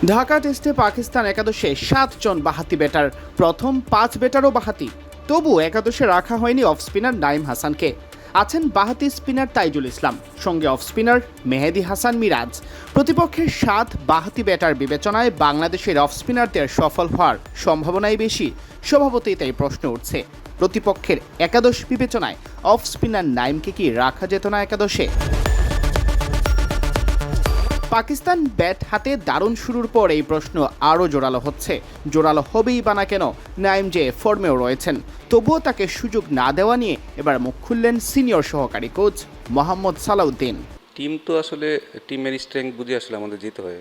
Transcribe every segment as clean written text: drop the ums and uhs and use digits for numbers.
ঢাকা টেস্টে পাকিস্তান একাদশে 7 জন বাঁহাতি ব্যাটার, প্রথম 5 ব্যাটারও বাঁহাতি। তবু একাদশে রাখা হয়নি অফ স্পিনার নাইম হাসানকে। আছেন বাঁহাতি স্পিনার তাইজুল ইসলাম, সঙ্গে অফ স্পিনার মেহেদী হাসান মিরাজ। প্রতিপক্ষের 7 বাঁহাতি ব্যাটার বিবেচনায় বাংলাদেশের অফ স্পিনারদের সফল হওয়ার সম্ভাবনাই বেশি। স্বভাবতই তাই প্রশ্ন উঠছে, প্রতিপক্ষের একাদশ বিবেচনায় অফ স্পিনার নাইমকে কি রাখা যেত না একাদশে? পাকিস্তান ব্যাট হাতে দারুণ শুরুর পর এই প্রশ্ন আরও জোরালো হচ্ছে। জোরালো হবেই বা না কেন, নাইম যে ফর্মেও রয়েছেন, তবুও তাকে সুযোগ না দেওয়া নিয়ে এবার মুখ খুললেন সিনিয়র সহকারী কোচ মোহাম্মদ সালাউদ্দিন। টিম তো আসলে টিমের স্ট্রেংথ বুঝে আসলে আমাদের জিতে হয়।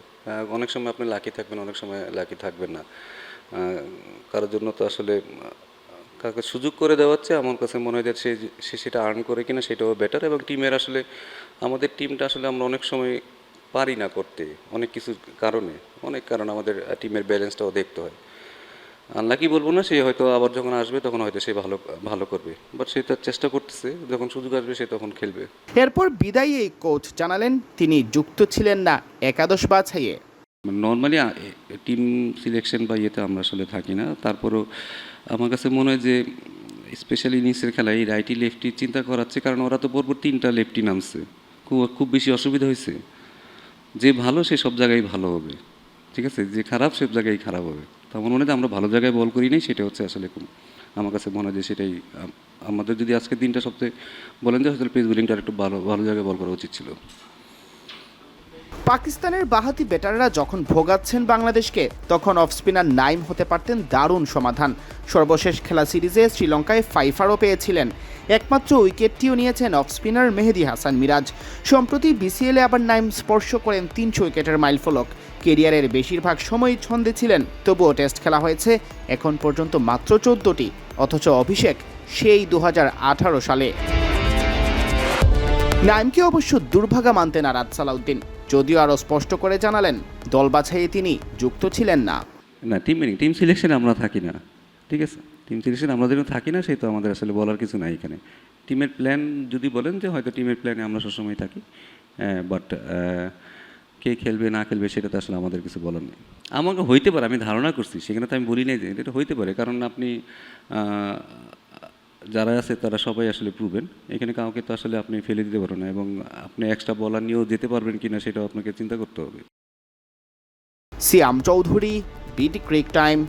অনেক সময় আপনি লাকি থাকবেন, অনেক সময় লাকি থাকবেন না। কারোর জন্য তো আসলে কাউকে সুযোগ করে দেওয়া হচ্ছে, আমার কাছে মনে হয় যে সে সেটা আর্ন করে কিনা সেটাও বেটার। এবং টিমের আসলে আমাদের টিমটা আসলে আমরা অনেক সময় পারি না করতে, অনেক কিছু কারণে, অনেক কারণ আমাদের টিমের ব্যালেন্সটাও দেখতে হয়। আনলাকি বলবো না, সে হয়তো আবার যখন আসবে তখন হয়তো সে ভালো ভালো করবে, বাট সে তার চেষ্টা করতেছে, যখন সুযোগ আসবে সে তখন খেলবে। এরপর বিদায়ী এই কোচ জানালেন তিনি যুক্ত ছিলেন না একাদশ বাছাইয়ে। নর্মালি টিম সিলেকশন বা ইয়েতে আমরা আসলে থাকি না, তারপরও আমার কাছে মনে হয় যে স্পেশাল ইনিংসের খেলায় রাইটি লেফটি চিন্তা করাচ্ছে, কারণ ওরা তো পরপর 3টা লেফটি নামছে। খুব বেশি অসুবিধা হয়েছে। যে ভালো সে সব জায়গায় ভালো হবে, ঠিক আছে, যে খারাপ সব জায়গায় খারাপ হবে। তো আমার মনে হয় আমরা ভালো জায়গায় বল করি নাই, সেটা হচ্ছে আসলে আমার কাছে মনে হয় যে সেটাই আমাদের যদি আজকে দিনটা সবচেয়ে বলেন যে আসলে পেস বোলিংটা একটু ভালো ভালো জায়গায় বল করা উচিত ছিল। পাকিস্তানের বাঁহাতি ব্যাটাররা যখন ভোগাচ্ছেন বাংলাদেশকে, তখন অফ স্পিনার নাইম হতে পারতেন দারুণ সমাধান। সর্বশেষ খেলা সিরিজে শ্রীলঙ্কায় 5-ও পেয়েছিলেন। একমাত্র উইকেটটিও নিয়েছেন অফ স্পিনার মেহেদী হাসান মিরাজ। সম্প্রতি বিসিএলে আবার নাইম স্পর্শ করেন 300 উইকেটের মাইলফলক। কেরিয়ারের বেশিরভাগ সময়ই ছন্দে ছিলেন, তবুও টেস্ট খেলা হয়েছে এখন পর্যন্ত মাত্র 14টি, অথচ অভিষেক সেই 2018 সালে। নাইমকে অবশ্য দুর্ভাগা মানতে নারাজ সালাউদ্দিন, যদিও আরও স্পষ্ট করে জানালেন দল বাছাইয়ে তিনি যুক্ত ছিলেন না। না, টিম সিলেকশনে আমরা থাকি না, ঠিক আছে। টিম সিলেকশন আমরা যেন থাকি না, সেই তো আমাদের আসলে বলার কিছু নাই এখানে। টিমের প্ল্যান যদি বলেন যে হয়তো টিমের প্ল্যানে আমরা সবসময় থাকি, বাট কে খেলবে না খেলবে সেটা তো আসলে আমাদের কিছু বলার নেই। আমাকে হইতে পারে, আমি ধারণা করছি, সেখানে তো আমি বলি নাই যে এটা হইতে পারে, কারণ আপনি যারা আছে তারা সবাই আসলে প্রুভেন। এখানে কাউকে তো আসলে আপনি ফেলে দিতে পারেন না, এবং আপনি এক্সট্রা বলার নিয়েও যেতে পারবেন কিনা সেটাও আপনাকে চিন্তা করতে হবে। সিয়াম চৌধুরী, বিডি ক্রিক টাইম।